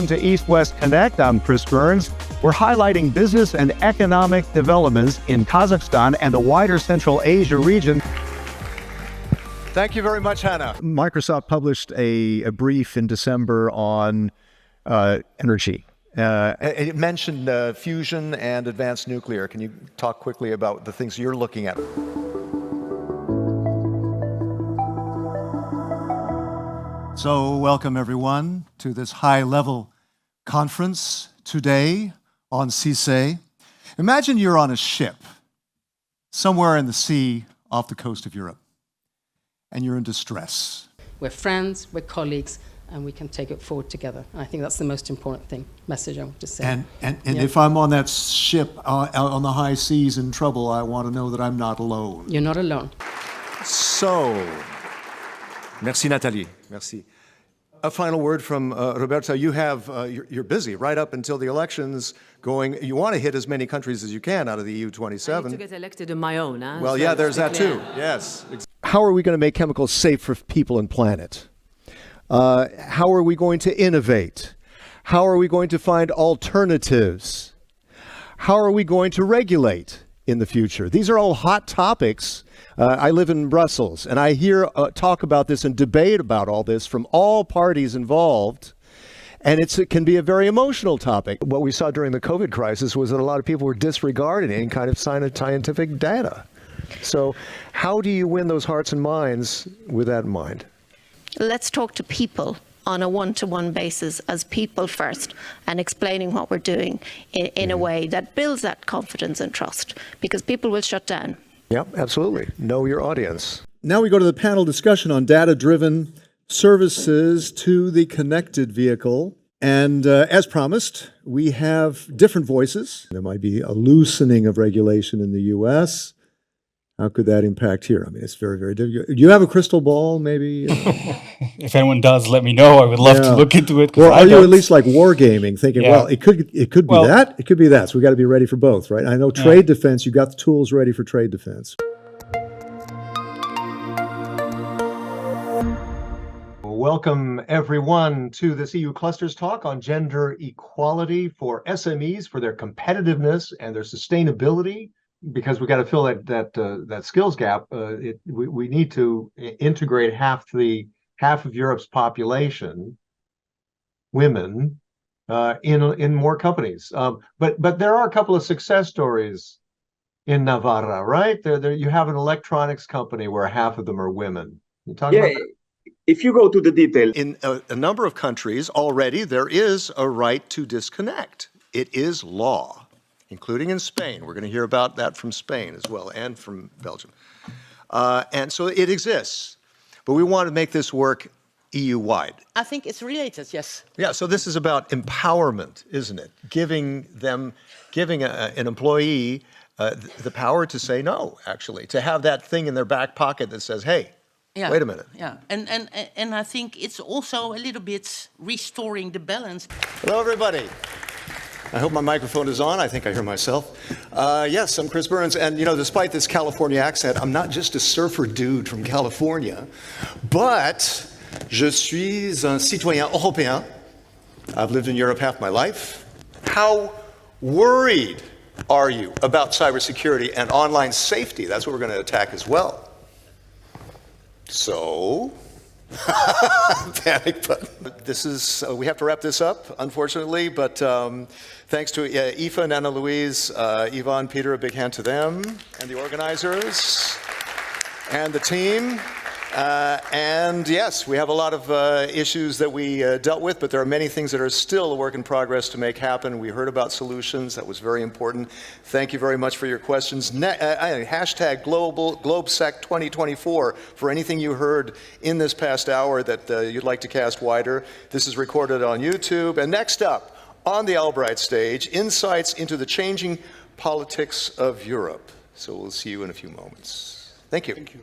welcome to East West Connect. I'm Chris Burns. We're highlighting business and economic developments in Kazakhstan and the wider Central Asia region. Thank you very much, Hannah. Microsoft published a brief in December on energy. It mentioned fusion and advanced nuclear. Can you talk quickly about the things you're looking at? So welcome everyone to this high-level conference today on CISE. Imagine you're on a ship somewhere in the sea off the coast of Europe and you're in distress. We're friends, we're colleagues, and we can take it forward together. And I think that's the most important message I want to say. And if I'm on that ship out on the high seas in trouble, I want to know that I'm not alone. You're not alone. So, merci Nathalie, merci. A final word from Roberto. You have, you're busy right up until the elections going. You want to hit as many countries as you can out of the EU 27. I need to get elected on my own. Huh? Well, so yeah, there's that too. Yes. How are we going to make chemicals safe for people and planet? How are we going to innovate? How are we going to find alternatives? How are we going to regulate in the future? These are all hot topics. I live in Brussels, and I hear talk about this and debate about all this from all parties involved, and it can be a very emotional topic. What we saw during the COVID crisis was that a lot of people were disregarding any kind of scientific data. So how do you win those hearts and minds with that in mind? Let's talk to people on a one-to-one basis as people first, and explaining what we're doing in a way that builds that confidence and trust, because people will shut down. Yeah, absolutely. Know your audience. Now we go to the panel discussion on data-driven services to the connected vehicle. And as promised, we have different voices. There might be a loosening of regulation in the U.S. How could that impact here? I mean, it's very, very difficult. Do you have a crystal ball, maybe? If anyone does, let me know. I would love to look into it. Or are you at least like wargaming, thinking, well, it could be that, it could be that. So we got to be ready for both, right? I know trade defense, you got the tools ready for trade defense. Welcome, everyone, to this EU Clusters talk on gender equality for SMEs, for their competitiveness and their sustainability. Because we got to fill that skills gap, we need to integrate half of Europe's population, women, in more companies. But there are a couple of success stories in Navarra, right? There you have an electronics company where half of them are women. You talk about that? If you go to the detail, In a number of countries already, there is a right to disconnect. It is law, including in Spain. We're going to hear about that from Spain as well, and from Belgium. And so it exists, but we want to make this work EU-wide. I think it's related, yes. Yeah, so this is about empowerment, isn't it? Giving an employee the power to say no, actually, to have that thing in their back pocket that says, hey, wait a minute. Yeah, and I think it's also a little bit restoring the balance. Hello, everybody. I hope my microphone is on. I think I hear myself. Yes, I'm Chris Burns, and despite this California accent, I'm not just a surfer dude from California, but je suis un citoyen européen. I've lived in Europe half my life. How worried are you about cybersecurity and online safety? That's what we're going to attack as well. So, panic button. This is, we have to wrap this up, unfortunately, but thanks to Aoife and Anna Louise, Yvonne, Peter, a big hand to them, and the organizers, and the team. And yes, we have a lot of issues that we dealt with, but there are many things that are still a work in progress to make happen. We heard about solutions. That was very important. Thank you very much for your questions. Hashtag GlobeSec 2024 for anything you heard in this past hour that you'd like to cast wider. This is recorded on YouTube. And next up, on the Albright stage, insights into the changing politics of Europe. So we'll see you in a few moments. Thank you. Thank you.